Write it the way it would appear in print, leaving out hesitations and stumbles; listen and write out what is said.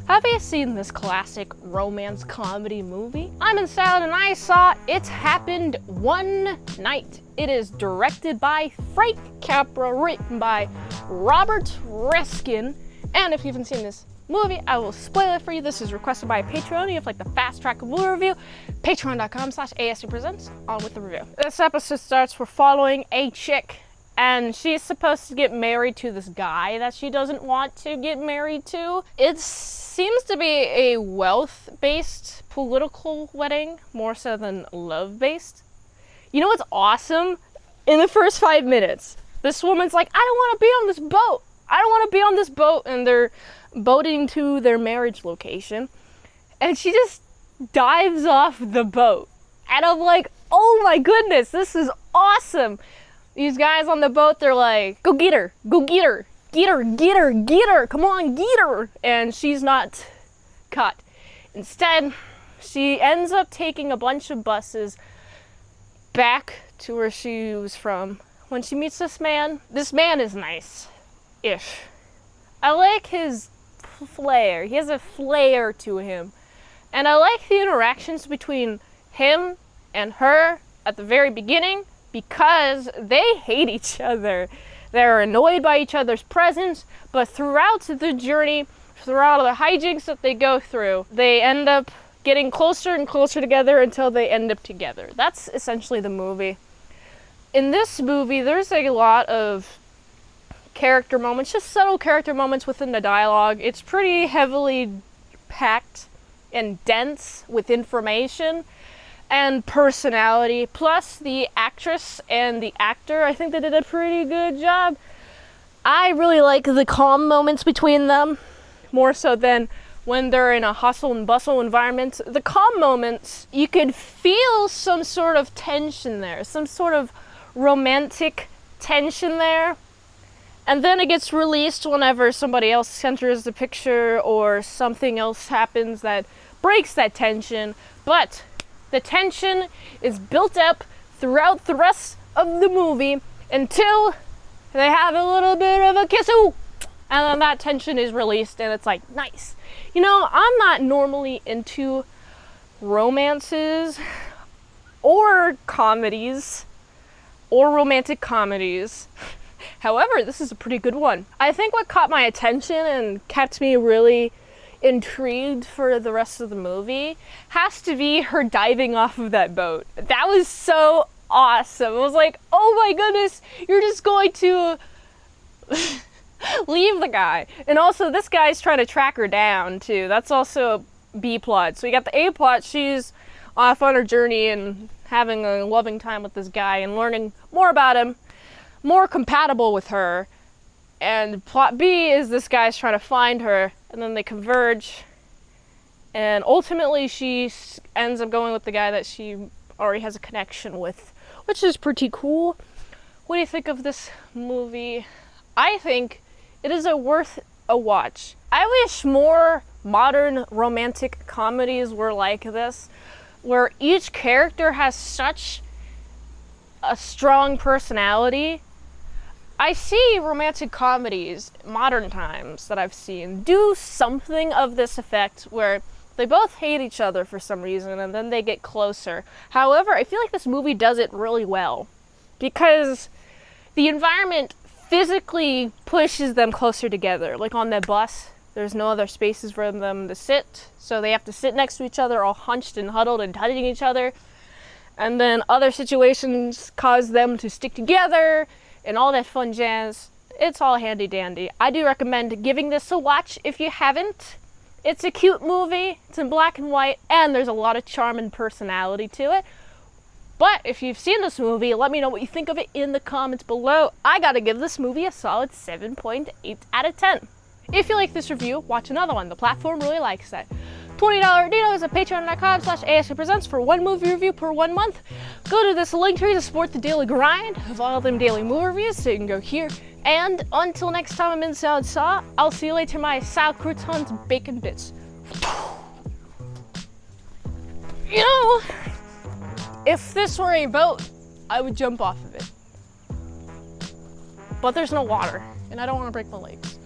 Have you seen this classic romance comedy movie? I'm in Salad and I saw It Happened One Night. It is directed by Frank Capra, written by Robert Reskin. And if you haven't seen this movie, I will spoil it for you. This is requested by a Patreon. You have like the fast track of movie review. Patreon.com/ASEPresents. On with the review. This episode starts, we're following a chick, and she's supposed to get married to this guy that she doesn't want to get married to. It seems to be a wealth-based political wedding, more so than love-based. You know what's awesome? In the first 5 minutes, this woman's like, I don't want to be on this boat. I don't want to be on this boat. And they're boating to their marriage location. And she just dives off the boat. And I'm like, oh my goodness, this is awesome. These guys on the boat, they're like, go get her, go get her, get her, get her, get her, come on, get her. And she's not caught. Instead, she ends up taking a bunch of buses back to where she was from. When she meets this man is nice-ish. I like his flair. He has a flair to him. And I like the interactions between him and her at the very beginning, because they hate each other. They're annoyed by each other's presence, but throughout the journey, throughout the hijinks that they go through, they end up getting closer and closer together until they end up together. That's essentially the movie. In this movie, there's a lot of character moments, just subtle character moments within the dialogue. It's pretty heavily packed and dense with information and personality, plus the actress and the actor, I think they did a pretty good job. I really like the calm moments between them, more so than when they're in a hustle and bustle environment. The calm moments, you could feel some sort of tension there, some sort of romantic tension there. And then it gets released whenever somebody else enters the picture or something else happens that breaks that tension. But the tension is built up throughout the rest of the movie until they have a little bit of a kiss-oo. And then that tension is released and it's like, nice. You know, I'm not normally into romances or comedies or romantic comedies. However, this is a pretty good one. I think what caught my attention and kept me really intrigued for the rest of the movie has to be her diving off of that boat. That was so awesome. I was like, oh my goodness, you're just going to leave the guy. And also, this guy's trying to track her down too. That's also a B plot. So you got the A plot, she's off on her journey and having a loving time with this guy and learning more about him, more compatible with her. And plot B is this guy's trying to find her, and then they converge, and ultimately she ends up going with the guy that she already has a connection with, which is pretty cool. What do you think of this movie? I think it is worth a watch. I wish more modern romantic comedies were like this, where each character has such a strong personality. I see romantic comedies, modern times, that I've seen do something of this effect where they both hate each other for some reason and then they get closer. However, I feel like this movie does it really well because the environment physically pushes them closer together. Like on the bus, there's no other spaces for them to sit, so they have to sit next to each other all hunched and huddled and touching each other. And then other situations cause them to stick together and all that fun jazz. It's all handy dandy. I do recommend giving this a watch if you haven't. It's a cute movie, it's in black and white, and there's a lot of charm and personality to it. But if you've seen this movie, let me know what you think of it in the comments below. I gotta give this movie a solid 7.8 out of 10. If you like this review, watch another one. The platform really likes that. $20 Dinos at patreon.com/ASEPresents for one movie review per 1 month. Go to this link tree to support the daily grind of all them daily movie reviews, so you can go here. And until next time I'm in Salad Saw, I'll see you later, my Sal croutons bacon bits. You know, if this were a boat, I would jump off of it. But there's no water, and I don't want to break my legs.